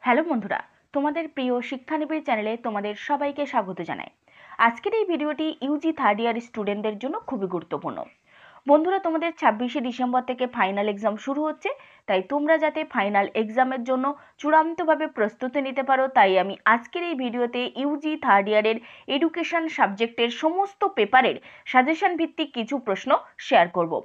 Hello বন্ধুরা, তোমাদের প্রিয় শিক্ষানিবিড় চ্যানেলে তোমাদের সবাইকে স্বাগত জানাই। আজকের এই ভিডিওটি ইউজি থার্ড ইয়ার স্টুডেন্টদের জন্য খুবই গুরুত্বপূর্ণ। বন্ধুরা, তোমাদের 26শে ডিসেম্বর থেকে ফাইনাল এক্সাম শুরু হচ্ছে, তাই তোমরা যাতে ফাইনাল এক্সামের জন্য চূড়ান্তভাবে প্রস্তুতি নিতে পারো, তাই আমি আজকের এই ভিডিওতে ইউজি থার্ড ইয়ারের এডুকেশন সাবজেক্টের সমস্ত পেপারের সাজেশন ভিত্তিক কিছু প্রশ্ন শেয়ার করব।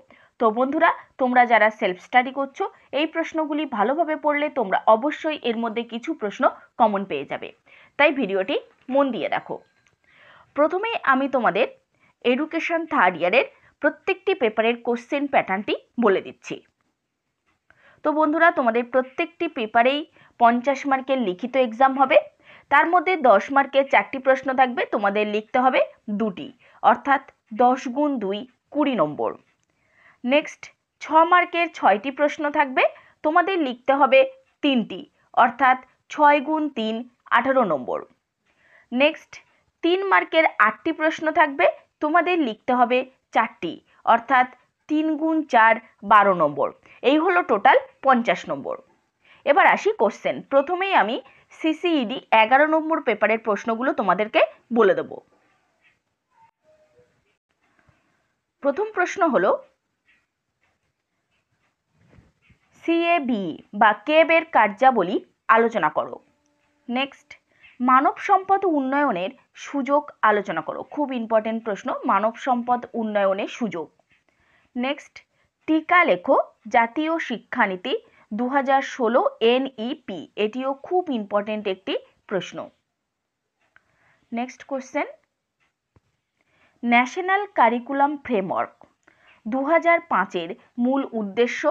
তো বন্ধুরা, তোমরা যারা সেলফ স্টাডি করছো, এই প্রশ্নগুলি ভালোভাবে পড়লে তোমরা অবশ্যই এর মধ্যে কিছু প্রশ্ন কমন পেয়ে যাবে, তাই ভিডিওটি মন দিয়ে দেখো। প্রথমেই আমি তোমাদের এডুকেশন থার্ড ইয়ারের প্রত্যেকটি পেপারের কোশ্চেন প্যাটার্নটি বলে দিচ্ছি। তো বন্ধুরা, তোমাদের প্রত্যেকটি পেপারেই 50 মার্কের লিখিত এক্সাম হবে। তার মধ্যে 10 মার্কের 4টি প্রশ্ন থাকবে, তোমাদের লিখতে হবে 2টি, অর্থাৎ 10 গুণ 2 20 নম্বর। নেক্সট 6 মার্কের 6টি প্রশ্ন থাকবে, তোমাদের লিখতে হবে 3টি, অর্থাৎ 6 গুণ 3 18 নম্বর। নেক্সট 3 মার্কের 8টি প্রশ্ন থাকবে, তোমাদের লিখতে হবে 4টি, অর্থাৎ 3 গুণ 4 12 নম্বর। এই হলো টোটাল 50 নম্বর। এবার আসি কোশ্চেন। প্রথমেই আমি সিসিইডি 11 নম্বর পেপারের প্রশ্নগুলো তোমাদেরকে বলে দেব। প্রথম প্রশ্ন হলো সিএবি বা কেবের কার্যাবলী আলোচনা করো। নেক্সট মানব সম্পদ উন্নয়নের সুযোগ আলোচনা করো। খুব ইম্পর্টেন্ট প্রশ্ন, মানব সম্পদ উন্নয়নের সুযোগ। নেক্সট টিকা লেখো জাতীয় শিক্ষানীতি 2016 NEP, এটিও খুব ইম্পর্টেন্ট একটি প্রশ্ন। Next question national curriculum framework 2005-এর মূল উদ্দেশ্য,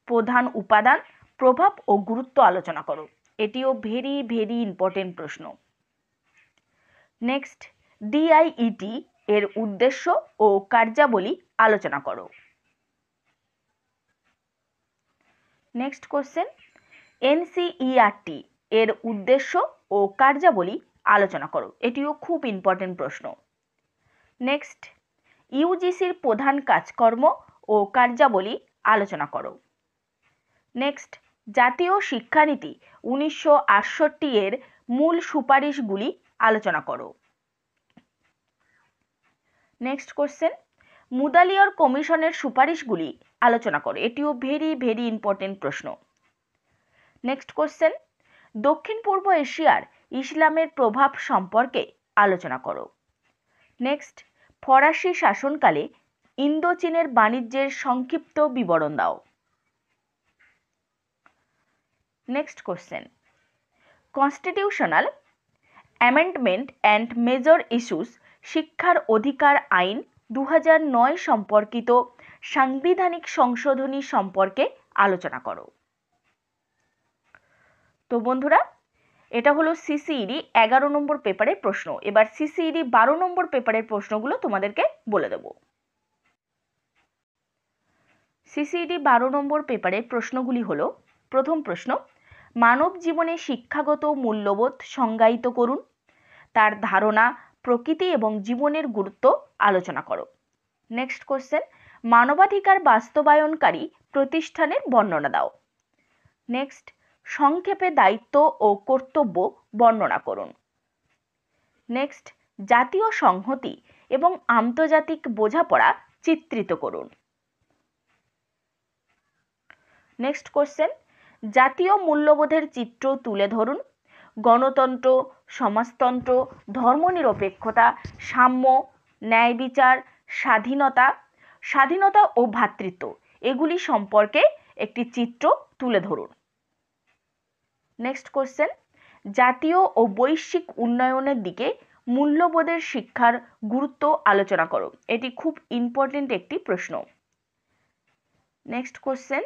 প্রধান উপাদান, প্রভাব ও গুরুত্ব আলোচনা করো। এটিও ভেরি ভেরি ইম্পর্টেন্ট প্রশ্ন। নেক্সট ডিআইইটি এর উদ্দেশ্য ও কার্যাবলী আলোচনা করো। নেক্সট কোশ্চেন এনসিইআরটি এর উদ্দেশ্য ও কার্যাবলী আলোচনা করো। এটিও খুব ইম্পর্টেন্ট প্রশ্ন। নেক্সট ইউজিসির প্রধান কাজকর্ম ও কার্যাবলী আলোচনা করো। নেক্সট জাতীয় শিক্ষানীতি 1968 এর মূল সুপারিশগুলি আলোচনা করো। নেক্সট কোশ্চেন মুদালিয়র কমিশনের সুপারিশগুলি আলোচনা করো। এটিও ভেরি ভেরি ইম্পর্টেন্ট প্রশ্ন। নেক্সট কোশ্চেন দক্ষিণ পূর্ব এশিয়ার ইসলামের প্রভাব সম্পর্কে আলোচনা করো। নেক্সট ফরাসি শাসনকালে ইন্দো-চীনের বাণিজ্যের সংক্ষিপ্ত বিবরণ দাও। Next question constitutional amendment and major issues শিক্ষার অধিকার আইন 2009 সম্পর্কিত সাংবিধানিক সংশোধনী সম্পর্কে আলোচনা করো। তো বন্ধুরা, এটা হলো সিসিইডি 11 নম্বর পেপারের প্রশ্ন। এবার সিসিইডি 12 নম্বর পেপারের প্রশ্নগুলো তোমাদেরকে বলে দেব। সিসিইডি 12 নম্বর পেপারের প্রশ্নগুলি হলো, প্রথম প্রশ্ন মানব জীবনে শিক্ষাগত মূল্যবোধ সংজ্ঞায়িত করুন, তার ধারণা, প্রকৃতি এবং জীবনের গুরুত্ব আলোচনা করো। নেক্সট কোশ্চেন মানবাধিকার বাস্তবায়নকারী প্রতিষ্ঠানের বর্ণনা দাও। নেক্সট সংক্ষেপে দায়িত্ব ও কর্তব্য বর্ণনা করুন। নেক্সট জাতীয় সংহতি এবং আন্তর্জাতিক বোঝাপড়া চিত্রিত করুন। নেক্সট কোশ্চেন জাতীয় মূল্যবোধের চিত্র তুলে ধরুন। গণতন্ত্র, সমাজতন্ত্র, ধর্মনিরপেক্ষতা, সাম্য, ন্যায় বিচার, স্বাধীনতা ও ভ্রাতৃত্ব, এগুলি সম্পর্কে একটি চিত্র তুলে ধরুন। নেক্সট কোশ্চেন জাতীয় ও বৈশ্বিক উন্নয়নের দিকে মূল্যবোধের শিক্ষার গুরুত্ব আলোচনা করো। এটি খুব ইম্পর্টেন্ট একটি প্রশ্ন। Next question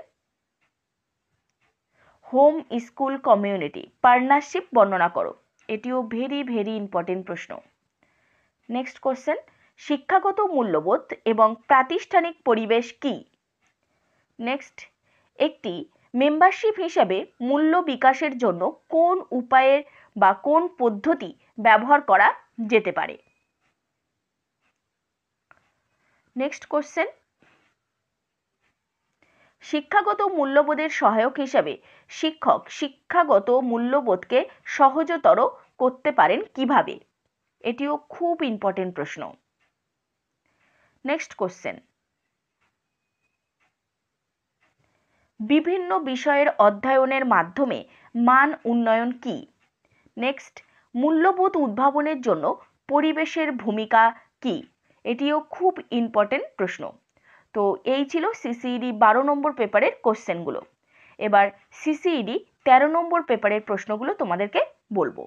home school community partnership বর্ণনা করো। এটিও ভেরি ভেরি ইম্পর্টেন্ট প্রশ্ন। নেক্সট কোশ্চেন শিক্ষাগত মূল্যবোধ এবং প্রাতিষ্ঠানিক পরিবেশ কি? নেক্সট একটি মেম্বারশিপ হিসেবে মূল্য বিকাশের জন্য কোন উপায়ের বা কোন পদ্ধতি ব্যবহার করা যেতে পারে? নেক্সট কোশ্চেন শিক্ষাগত মূল্যবোধের সহায়ক হিসাবে শিক্ষক শিক্ষাগত মূল্যবোধকে সহজতর করতে পারেন কিভাবে? এটিও খুব ইম্পর্টেন্ট প্রশ্ন। নেক্সট কোশ্চেন, বিভিন্ন বিষয়ের অধ্যয়নের মাধ্যমে মান উন্নয়ন কি? নেক্সট, মূল্যবোধ উদ্ভাবনের জন্য পরিবেশের ভূমিকা কি? এটিও খুব ইম্পর্টেন্ট প্রশ্ন। তো এই ছিল সিসিইডি 12 নম্বর পেপারের কোশ্চেনগুলো। এবার সিসিইডি 13 নম্বর পেপারের প্রশ্নগুলো তোমাদেরকে বলবো।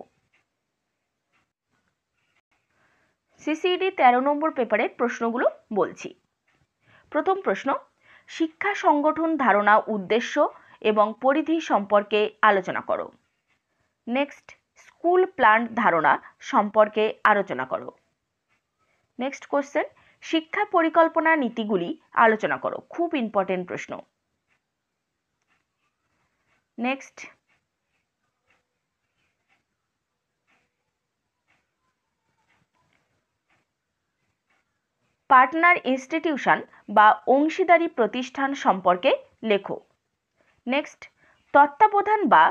সিসিইডি 13 নম্বর পেপারের প্রশ্নগুলো বলছি। প্রথম প্রশ্ন, শিক্ষা সংগঠন ধারণা, উদ্দেশ্য এবং পরিধি সম্পর্কে আলোচনা করো। নেক্সট, স্কুল প্ল্যান ধারণা সম্পর্কে আলোচনা করো। নেক্সট কোশ্চেন, শিক্ষা পরিকল্পনা নীতিগুলি আলোচনা করো। খুব ইম্পর্টেন্ট প্রশ্ন। নেক্সট, পার্টনার ইনস্টিটিউশন বা অংশীদারি প্রতিষ্ঠান সম্পর্কে লেখো। নেক্সট, তত্ত্বাবধান বা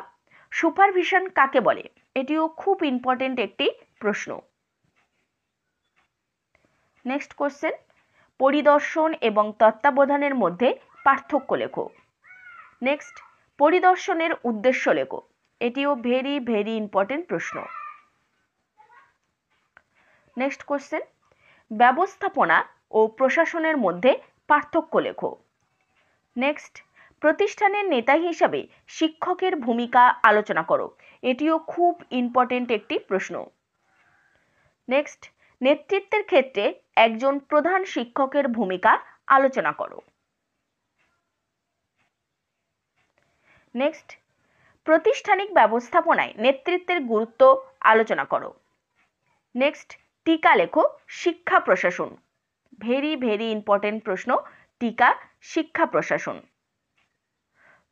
সুপারভিশন কাকে বলে? এটিও খুব ইম্পর্টেন্ট একটি প্রশ্ন। নেক্সট কোশ্চেন, পরিদর্শন এবং তত্ত্বাবধানের মধ্যে পার্থক্য লেখো। নেক্সট, পরিদর্শনের উদ্দেশ্য লেখো। এটিও ভেরি ভেরি ইম্পর্টেন্ট প্রশ্ন। নেক্সট কোশ্চেন, ব্যবস্থাপনা ও প্রশাসনের মধ্যে পার্থক্য লেখো। নেক্সট, প্রতিষ্ঠানের নেতা হিসাবে শিক্ষকের ভূমিকা আলোচনা করো। এটিও খুব ইম্পর্টেন্ট একটি প্রশ্ন। নেক্সট, নেতৃত্বের ক্ষেত্রে একজন প্রধান শিক্ষকের ভূমিকা আলোচনা করো। নেক্সট, প্রাতিষ্ঠানিক ব্যবস্থাপনায় নেতৃত্বের গুরুত্ব আলোচনা করো। নেক্সট, টিকা লেখো শিক্ষা প্রশাসন। ভেরি ভেরি ইম্পর্টেন্ট প্রশ্ন, টিকা শিক্ষা প্রশাসন।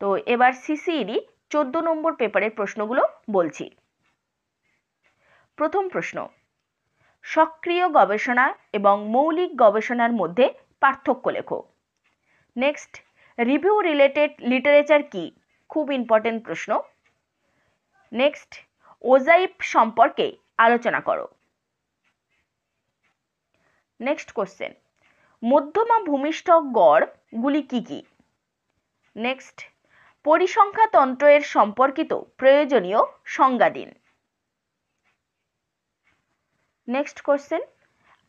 তো এবার সিসিইডি 14 নম্বর পেপারের প্রশ্নগুলো বলছি। প্রথম প্রশ্ন, সক্রিয় গবেষণা এবং মৌলিক গবেষণার মধ্যে পার্থক্য লেখো। নেক্সট, রিভিউ রিলেটেড লিটারেচার কি? খুব ইম্পর্টেন্ট প্রশ্ন। নেক্সট, ওজাইপ সম্পর্কে আলোচনা করো। নেক্সট কোশ্চেন, মধ্যমা ভূমিষ্ঠ গড়গুলি কি কি? নেক্সট, পরিসংখ্যা তন্ত্র এর সম্পর্কিত প্রয়োজনীয় সংজ্ঞা দিন। নেক্সট কোশ্চেন,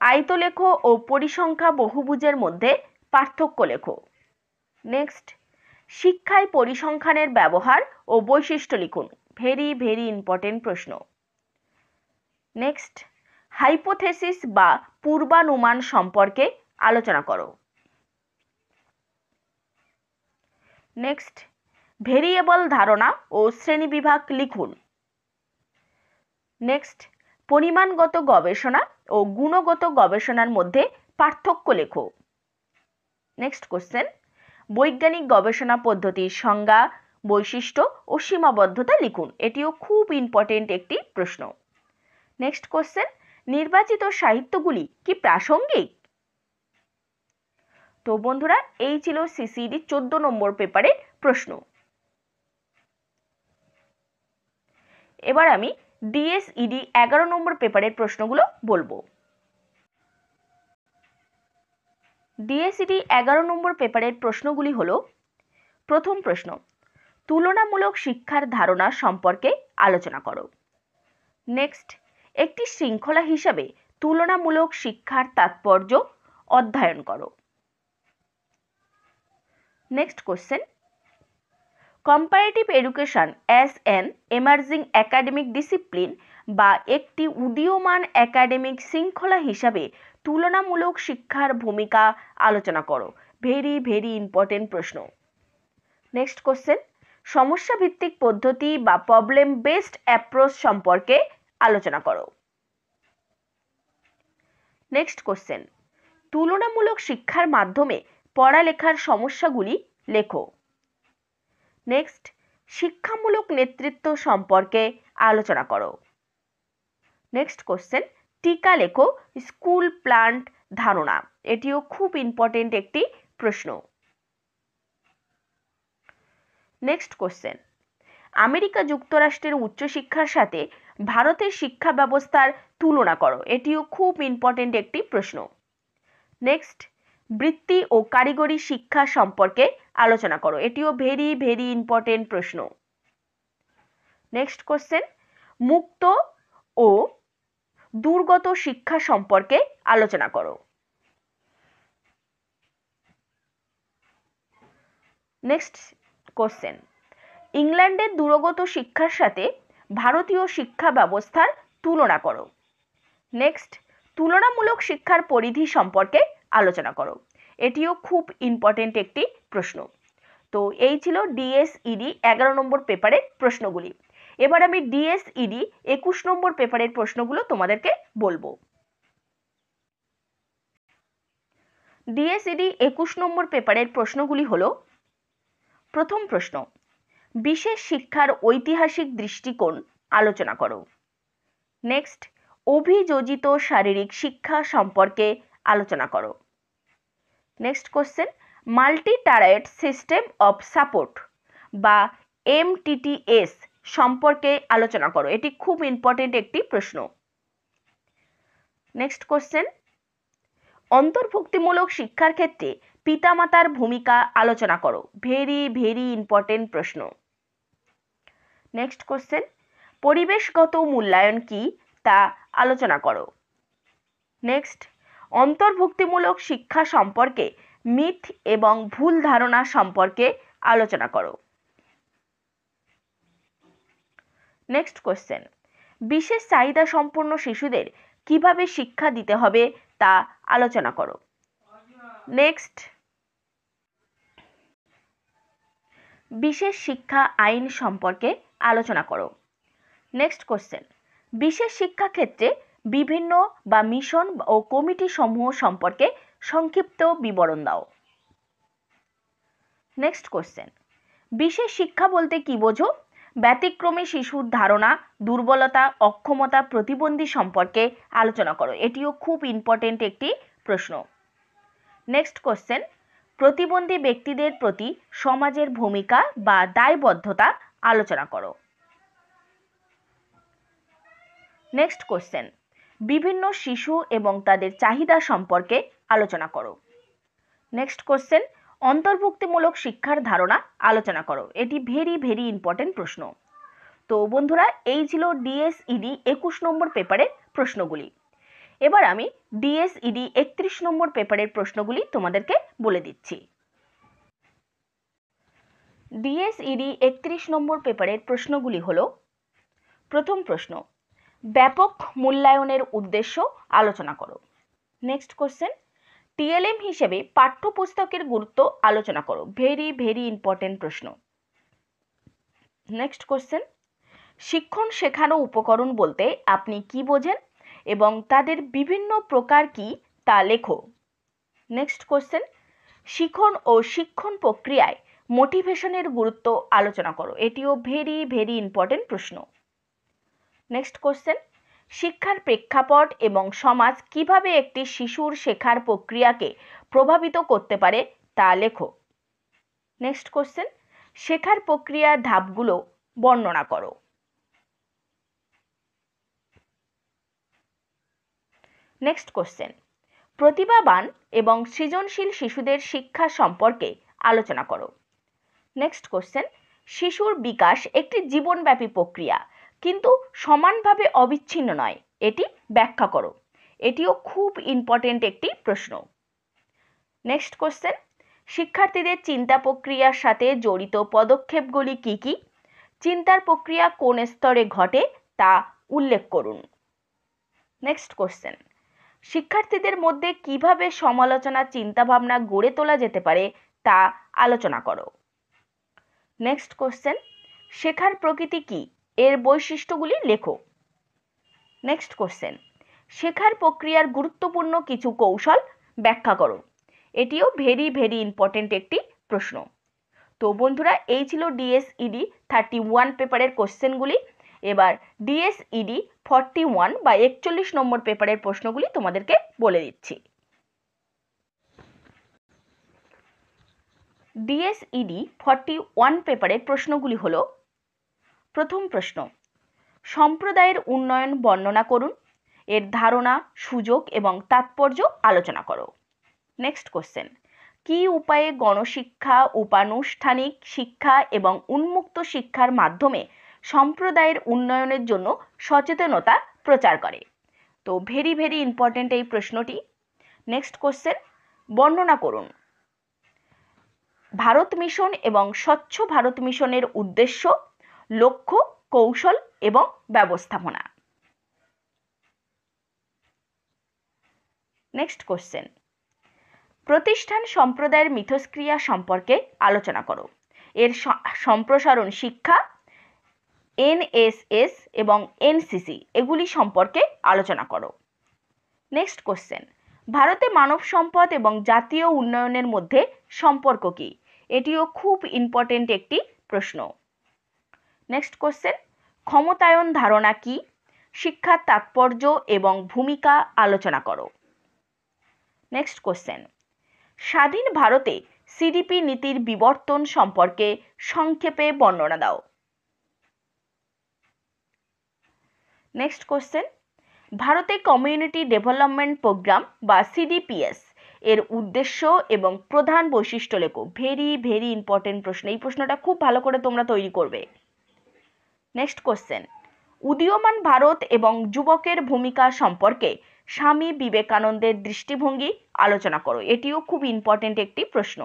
আয়তলেখ ও পরিসংখ্যা বহুভুজের মধ্যে পার্থক্য লেখো। নেক্সট, শিক্ষায় পরিসংখ্যানের ব্যবহার ও বৈশিষ্ট্য লিখুন। ভেরি ভেরি ইম্পর্টেন্ট প্রশ্ন। নেক্সট, হাইপোথেসিস বা পূর্বানুমান সম্পর্কে আলোচনা করো। নেক্সট, ভেরিয়েবল ধারণা ও শ্রেণীবিভাগ লিখুন। নেক্সট, পরিমাণগত গবেষণা ও গুণগত গবেষণার মধ্যে পার্থক্য লেখো। নেক্সট কোশ্চেন, বৈজ্ঞানিক গবেষণা পদ্ধতির সংজ্ঞা, বৈশিষ্ট্য ও সীমাবদ্ধতা লিখুন। এটিও খুব ইম্পর্টেন্ট একটি প্রশ্ন। নেক্সট কোশ্চেন, নির্বাচিত সাহিত্যগুলি কি প্রাসঙ্গিক? তো বন্ধুরা, এই ছিল সিসিইডি 14 নম্বর পেপারের প্রশ্ন। এবার আমি ডিএসইডি 11 নম্বর পেপারের প্রশ্নগুলো বলবো। ডিএসইডি 11 নম্বর পেপারের প্রশ্নগুলি হলো, প্রথম প্রশ্ন, তুলনামূলক শিক্ষার ধারণা সম্পর্কে আলোচনা করো। নেক্সট, একটি শৃঙ্খলা হিসাবে তুলনামূলক শিক্ষার তাৎপর্য অধ্যয়ন করো। Next question, comparative education as an emerging academic discipline বা একটি উদীয়মান একাডেমিক শৃঙ্খলা হিসাবে তুলনামূলক শিক্ষার ভূমিকা আলোচনা করো। ভেরি ভেরি ইম্পর্টেন্ট প্রশ্ন। নেক্সট কোশ্চেন, সমস্যা ভিত্তিক পদ্ধতি বা প্রবলেম বেসড অ্যাপ্রোচ সম্পর্কে আলোচনা করো। নেক্সট কোশ্চেন, তুলনামূলক শিক্ষার মাধ্যমে পড়ালেখার সমস্যাগুলি লেখো। নেক্সট, শিক্ষামূলক নেতৃত্ব সম্পর্কে আলোচনা করো। নেক্সট কোশ্চেন, টিকা লেখো স্কুল প্ল্যান্ট ধারণা। এটিও খুব ইম্পর্টেন্ট একটি প্রশ্ন। নেক্সট কোশ্চেন, আমেরিকা যুক্তরাষ্ট্রের উচ্চশিক্ষার সাথে ভারতের শিক্ষা ব্যবস্থার তুলনা করো। এটিও খুব ইম্পর্টেন্ট একটি প্রশ্ন। নেক্সট, বৃত্তি ও কারিগরি শিক্ষা সম্পর্কে আলোচনা করো। এটিও ভেরি ভেরি ইম্পর্টেন্ট প্রশ্ন। নেক্সট কোশ্চেন, মুক্ত ও দুর্গত শিক্ষা সম্পর্কে আলোচনা করো। নেক্সট কোশ্চেন, ইংল্যান্ডের দূরগত শিক্ষার সাথে ভারতীয় শিক্ষা ব্যবস্থার তুলনা করো। নেক্সট, তুলনামূলক শিক্ষার পরিধি সম্পর্কে আলোচনা করো। এটিও খুব ইম্পর্টেন্ট একটি প্রশ্ন। তো এই ছিল ডিএসইডি 11 নম্বর পেপারের প্রশ্নগুলি। এবার আমি ডিএসইডি 21 নম্বর পেপারের প্রশ্নগুলো তোমাদেরকে বলবো। ডিএসইডি 21 নম্বর পেপারের প্রশ্নগুলি হলো, প্রথম প্রশ্ন, বিশেষ শিক্ষার ঐতিহাসিক দৃষ্টিকোণ আলোচনা করো। নেক্সট, অভিযোজিত শারীরিক শিক্ষা সম্পর্কে আলোচনা করো। Next question, multi tired system of support বা এমটিটিএস সম্পর্কে আলোচনা করো। এটি খুব ইম্পর্টেন্ট একটি প্রশ্ন। নেক্সট কোশ্চেন, অন্তর্ভুক্তিমূলক শিক্ষার ক্ষেত্রে পিতামাতার ভূমিকা আলোচনা করো। ভেরি ভেরি ইম্পর্টেন্ট প্রশ্ন। নেক্সট কোশ্চেন, পরিবেশগত মূল্যায়ন কি তা আলোচনা করো। নেক্সট, অন্তর্ভুক্তিমূলক শিক্ষা সম্পর্কে মিথ এবং ভুল ধারণা সম্পর্কে আলোচনা করো। নেক্সট কোশ্চেন, বিশেষ চাহিদা সম্পন্ন শিশুদের কিভাবে শিক্ষা দিতে হবে তা আলোচনা করো। নেক্সট, বিশেষ শিক্ষা আইন সম্পর্কে আলোচনা করো। নেক্সট কোশ্চেন, বিশেষ শিক্ষা ক্ষেত্রে বিভিন্ন বা মিশন ও কমিটি সমূহ সম্পর্কে সংক্ষিপ্ত বিবরণ দাও। নেক্সট কোশ্চেন, বিশেষ শিক্ষা বলতে কি বোঝো? ব্যতিক্রমী শিশুর ধারণা, দুর্বলতা, অক্ষমতা, প্রতিবন্ধী সম্পর্কে আলোচনা করো। এটিও খুব ইম্পর্টেন্ট একটি প্রশ্ন। নেক্সট কোশ্চেন, প্রতিবন্ধী ব্যক্তিদের প্রতি সমাজের ভূমিকা বা দায়বদ্ধতা আলোচনা করো। নেক্সট কোশ্চেন, বিভিন্ন শিশু এবং তাদের চাহিদা সম্পর্কে আলোচনা করো। নেক্সট কোশ্চেন, অন্তর্ভুক্তিমূলক শিক্ষার ধারণা আলোচনা করো। এটি ভেরি ভেরি ইম্পর্টেন্ট প্রশ্ন। তো বন্ধুরা, এই ছিল ডিএসইডি 21 নম্বর পেপারের প্রশ্নগুলি। এবার আমি ডিএসইডি 31 নম্বর পেপারের প্রশ্নগুলি তোমাদেরকে বলে দিচ্ছি। ডিএসইডি 31 নম্বর পেপারের প্রশ্নগুলি হলো, প্রথম প্রশ্ন, ব্যাপক মূল্যায়নের উদ্দেশ্য আলোচনা করো। নেক্সট কোশ্চেন, টিএলএম হিসেবে পাঠ্যপুস্তকের গুরুত্ব আলোচনা করো। ভেরি ভেরি ইম্পর্টেন্ট প্রশ্ন। নেক্সট কোশ্চেন, শিক্ষণ শেখানো উপকরণ বলতে আপনি কি বোঝেন এবং তাদের বিভিন্ন প্রকার কি তা লেখো। নেক্সট কোশ্চেন, শিখন ও শিক্ষণ প্রক্রিয়ায় মোটিভেশনের গুরুত্ব আলোচনা করো। এটিও ভেরি ভেরি ইম্পর্টেন্ট প্রশ্ন। নেক্সট কোশ্চেন, শিক্ষার প্রেক্ষাপট এবং সমাজ কিভাবে একটি শিশুর শেখার প্রক্রিয়াকে প্রভাবিত করতে পারে তা লেখো। নেক্সট কোশ্চেন, শেখার প্রক্রিয়ার ধাপগুলো বর্ণনা করো। নেক্সট কোশ্চেন, প্রতিভাবান এবং সৃজনশীল শিশুদের শিক্ষা সম্পর্কে আলোচনা করো। নেক্সট কোশ্চেন, শিশুর বিকাশ একটি জীবনব্যাপী প্রক্রিয়া কিন্তু সমানভাবে অবিচ্ছিন্ন নয়, এটি ব্যাখ্যা করো। এটিও খুব ইম্পর্টেন্ট একটি প্রশ্ন। নেক্সট কোশ্চেন, শিক্ষার্থীদের চিন্তা প্রক্রিয়ার সাথে জড়িত পদক্ষেপগুলি কি কি? চিন্তার প্রক্রিয়া কোন স্তরে ঘটে তা উল্লেখ করুন। নেক্সট কোশ্চেন, শিক্ষার্থীদের মধ্যে কিভাবে সমালোচনা চিন্তাভাবনা গড়ে তোলা যেতে পারে তা আলোচনা করো। নেক্সট কোশ্চেন, শেখার প্রকৃতি কি, এর বৈশিষ্ট্যগুলি লেখো। নেক্সট কোশ্চেন, শেখার প্রক্রিয়ার গুরুত্বপূর্ণ কিছু কৌশল ব্যাখ্যা করো। এটিও ভেরি ভেরি ইম্পর্টেন্ট একটি প্রশ্ন। তো বন্ধুরা, এই ছিল ডিএসইডি 31 পেপারের কোশ্চেনগুলি। এবার ডিএসইডি 41 বা 41 নম্বর পেপারের প্রশ্নগুলি তোমাদেরকে বলে দিচ্ছি। ডিএসইডি 41 পেপারের প্রশ্নগুলি হলো: প্রথম প্রশ্ন, সম্প্রদায়ের উন্নয়ন বর্ণনা করুন, এর ধারণা, সুযোগ এবং তাৎপর্য আলোচনা করো। নেক্সট কোশ্চেন, কি উপায়ে গণশিক্ষা উপানুষ্ঠানিক শিক্ষা এবং উন্মুক্ত শিক্ষার মাধ্যমে সম্প্রদায়ের উন্নয়নের জন্য সচেতনতা প্রচার করে? তো ভেরি ভেরি ইম্পর্টেন্ট এই প্রশ্নটি। নেক্সট কোশ্চেন, বর্ণনা করুন ভারত মিশন এবং স্বচ্ছ ভারত মিশনের উদ্দেশ্য, লক্ষ্য, কৌশল এবং ব্যবস্থাপনা। নেক্সট কোশ্চেন, প্রতিষ্ঠান সম্প্রদায়ের মিথস্ক্রিয়া সম্পর্কে আলোচনা করো, এর সম্প্রসারণ শিক্ষা, এনএসএস এবং এনসিসি এগুলি সম্পর্কে আলোচনা করো। নেক্সট কোশ্চেন, ভারতে মানব সম্পদ এবং জাতীয় উন্নয়নের মধ্যে সম্পর্ক কী? এটিও খুব ইম্পর্টেন্ট একটি প্রশ্ন। নেক্সট কোশ্চেন, ক্ষমতায়ন ধারণা কী? শিক্ষার তাৎপর্য এবং ভূমিকা আলোচনা করো। নেক্সট কোশ্চেন, স্বাধীন ভারতে সিডিপি নীতির বিবর্তন সম্পর্কে সংক্ষেপে বর্ণনা দাও। নেক্সট কোশ্চেন, ভারতে কমিউনিটি ডেভেলপমেন্ট প্রোগ্রাম বা সিডিপিএস এর উদ্দেশ্য এবং প্রধান বৈশিষ্ট্য লেখো। ভেরি ভেরি ইম্পর্টেন্ট প্রশ্ন, এই প্রশ্নটা খুব ভালো করে তোমরা তৈরি করবে। নেক্সট কোশ্চেন, উদীয়মান ভারত এবং যুবকের ভূমিকা সম্পর্কে স্বামী বিবেকানন্দের দৃষ্টিভঙ্গি আলোচনা করো। এটিও খুব ইম্পর্টেন্ট একটি প্রশ্ন।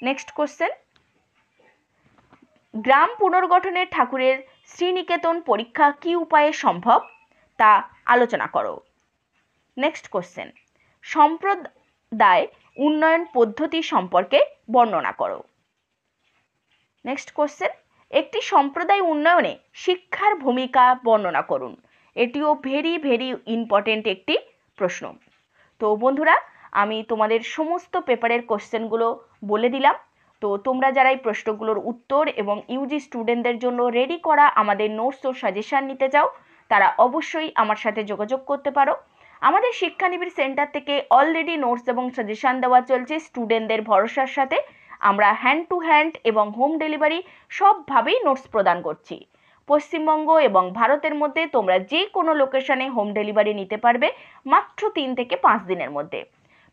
নেক্সট কোশ্চেন, গ্রাম পুনর্গঠনে ঠাকুরের শ্রীনিকেতন পরীক্ষা কি উপায়ে সম্ভব তা আলোচনা করো। নেক্সট কোশ্চেন, সম্প্রদায় উন্নয়ন পদ্ধতি সম্পর্কে বর্ণনা করো। নেক্সট কোশ্চেন, একটি সম্প্রদায় উন্নয়নে শিক্ষার ভূমিকা বর্ণনা করুন। এটিও ভেরি ভেরি ইম্পর্টেন্ট একটি প্রশ্ন। তো বন্ধুরা, আমি তোমাদের সমস্ত পেপারের কোশ্চেনগুলো বলে দিলাম। তো তোমরা যারা এই প্রশ্নগুলোর উত্তর এবং ইউজি স্টুডেন্টদের জন্য রেডি করা আমাদের নোটস ও সাজেশান নিতে চাও, তারা অবশ্যই আমার সাথে যোগাযোগ করতে পারো। আমাদের শিক্ষানিবিড় সেন্টার থেকে অলরেডি নোটস এবং সাজেশান দেওয়া চলছে স্টুডেন্টদের ভরসার সাথে। আমরা হ্যান্ড টু হ্যান্ড এবং হোম ডেলিভারি সবভাবেই নোটস প্রদান করছি। পশ্চিমবঙ্গ এবং ভারতের মধ্যে তোমরা যে কোনো লোকেশনে হোম ডেলিভারি নিতে পারবে মাত্র 3 থেকে 5 দিনের মধ্যে।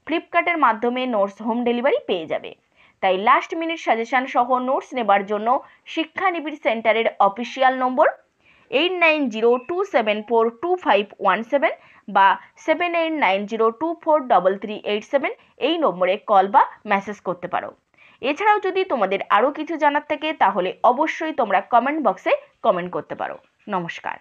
ফ্লিপকার্টের মাধ্যমে নোটস হোম ডেলিভারি পেয়ে যাবে। তাই লাস্ট মিনিট সাজেশান সহ নোটস নেবার জন্য শিক্ষানিবিড় সেন্টারের অফিসিয়াল নম্বর 8902742517 বা 7890243387 এই নম্বরে কল বা মেসেজ করতে পারো। এছাড়াও যদি তোমাদের আরও কিছু জানার থাকে তাহলে অবশ্যই তোমরা কমেন্ট বক্সে কমেন্ট করতে পারো। নমস্কার।